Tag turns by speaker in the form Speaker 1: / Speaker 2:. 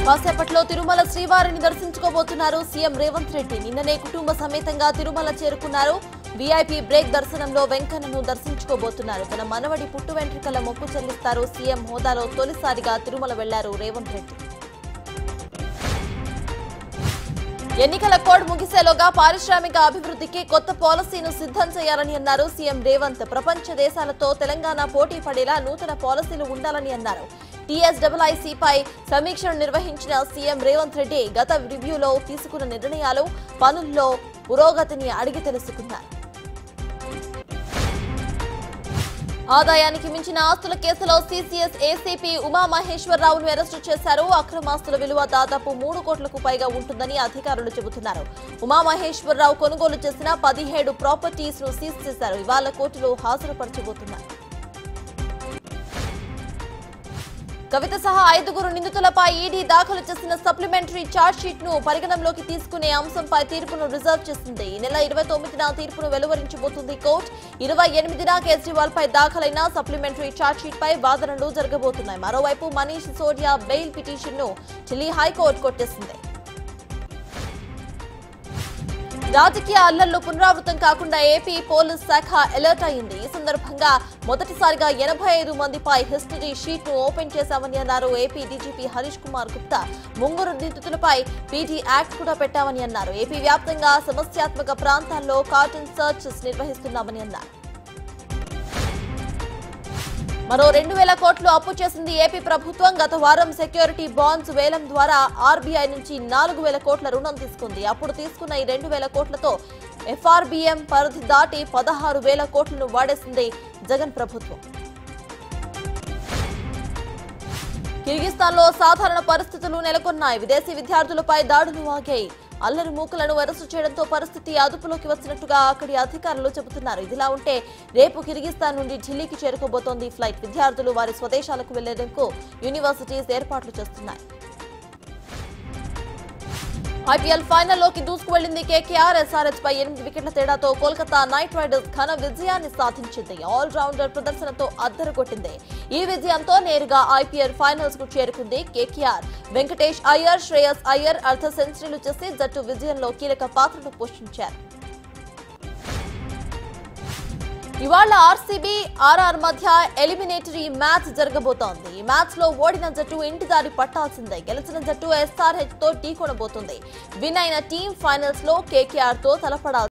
Speaker 1: కాసేపట్లో తిరుమల శ్రీవారిని దర్శించుకోబోతున్నారు సీఎం రేవంత్ రెడ్డి. నిన్ననే కుటుంబ సమేతంగా తిరుమల చేరుకున్నారు. వీఐపీ బ్రేక్ దర్శనంలో వెంకన్నను దర్శించుకోబోతున్నారు. తన మనవడి పుట్టు వెంట్రుకల మొక్కు చెల్లిస్తారు. సీఎం హోదాలో తొలిసారిగా తిరుమల వెళ్లారు రేవంత్ రెడ్డి. ఎన్నికల కోడ్ ముగిసేలోగా పారిశ్రామిక అభివృద్ధికి కొత్త పాలసీను సిద్ధం చేయాలని అన్నారు సీఎం రేవంత్. ప్రపంచ దేశాలతో తెలంగాణ పోటీ పడేలా నూతన పాలసీలు ఉండాలని అన్నారు. టీఎస్డబ్ల్యూఐసీపై సమీక్షను నిర్వహించిన సీఎం రేవంత్ రెడ్డి గత రివ్యూలో తీసుకున్న నిర్ణయాలు, పనుల్లో పురోగతిని అడిగి తెలుసుకున్నారు. ఆదాయానికి మించిన ఆస్తుల కేసులో సీసీఎస్ ఏసీపీ ఉమామహేశ్వరరావును అరెస్టు చేశారు. అక్రమాస్తుల విలువ దాదాపు 3 కోట్లకు పైగా ఉంటుందని అధికారులు చెబుతున్నారు. ఉమామహేశ్వరరావు కొనుగోలు చేసిన 17 ప్రాపర్టీస్ ను సీజ్ చేశారు. ఇవాళ కోర్టులో హాజరుపరచబోతున్నారు. కవిత సహా 5 నిందితులపై ఈడీ దాఖలు చేసిన సప్లిమెంటరీ ఛార్జ్షీట్ ను పరిగణనలోకి తీసుకునే అంశంపై తీర్పును రిజర్వ్ చేసింది. ఈ నెల 29న తీర్పును వెలువరించబోతుంది కోర్టు. 28న కేజ్రీవాల్ పై దాఖలైన సప్లిమెంటరీ ఛార్జ్షీట్ పై వాదనలు జరగబోతున్నాయి. మరోవైపు మనీష్ సిసోడియా బెయిల్ పిటిషన్ ను ఢిల్లీ హైకోర్టు కొట్టేసింది. రాజకీయ అల్లర్లు పునరావృతం కాకుండా ఏపీ పోలీస్ శాఖ అలర్ట్ అయింది. ఈ సందర్భంగా మొదటిసారిగా 85 మందిపై హిస్టరీ షీట్ ను ఓపెన్ చేశామని అన్నారు. ఏపీ డీజీపీ హరీష్ కుమార్ గుప్తా 3 నిందితులపై పీటీ యాక్ట్ కూడా పెట్టామని అన్నారు. ఏపీ వ్యాప్తంగా సమస్యాత్మక ప్రాంతాల్లో కార్టన్ సర్చెస్ నిర్వహిస్తున్నామని అన్నారు. మరో 2,000 కోట్లు అప్పు చేసింది ఏపీ ప్రభుత్వం. గత వారం సెక్యూరిటీ బాండ్స్ వేలం ద్వారా ఆర్బీఐ నుంచి 4,000 కోట్ల రుణం తీసుకుంది. అప్పుడు తీసుకున్న ఈ 2,000 కోట్లతో ఎఫ్ఆర్బీఎం పరిధి దాటి 16,000 కోట్లను వాడేసింది జగన్ ప్రభుత్వం. కిర్గిస్థాన్లో సాధారణ పరిస్థితులు నెలకొన్నాయి. విదేశీ విద్యార్థులపై దాడులు ఆగాయి. అల్లరి మూకలను అరెస్టు చేయడంతో పరిస్థితి అదుపులోకి వచ్చినట్టుగా అక్కడి అధికారులు చెబుతున్నారు. ఇదిలా ఉంటే రేపు కిర్గిస్థాన్ నుండి ఢిల్లీకి చేరుకోబోతోంది ఫ్లైట్. విద్యార్థులు వారి స్వదేశాలకు వెళ్లేందుకు యూనివర్సిటీస్ ఏర్పాట్లు చేస్తున్నాయి. ఐపీఎల్ ఫైనల్లోకి దూసుకువెళ్లింది కేకేఆర్. ఎస్ఆర్హెచ్ పై 8 వికెట్ల తేడాతో కోల్కతా నైట్ రైడర్స్ ఘన విజయాన్ని సాధించింది. ఆల్ రౌండర్ ప్రదర్శనతో అద్దరుకొట్టింది. ఈ విజయంతో నేరుగా ఐపీఎల్ ఫైనల్స్ కు చేరుకుంది కేకేఆర్. వెంకటేష్ అయ్యర్, శ్రేయస్ అయ్యర్ అర్ధ సెంచరీలు చేసి జట్టు విజయంలో కీలక పాత్రను పోషించారు. ఇవాళ ఆర్సీబీ ఆర్ఆర్ మధ్య ఎలిమినేటరీ మ్యాచ్ జరగబోతోంది. ఈ మ్యాచ్ లో ఓడిన జట్టు ఇంటిదారి పట్టాల్సిందే. గెలిచిన జట్టు ఎస్ఆర్హెచ్ తో ఢీకొనబోతుంది. విన్ అయిన టీం ఫైనల్స్ లో కేకేఆర్ తో తలపడాల్సిందే.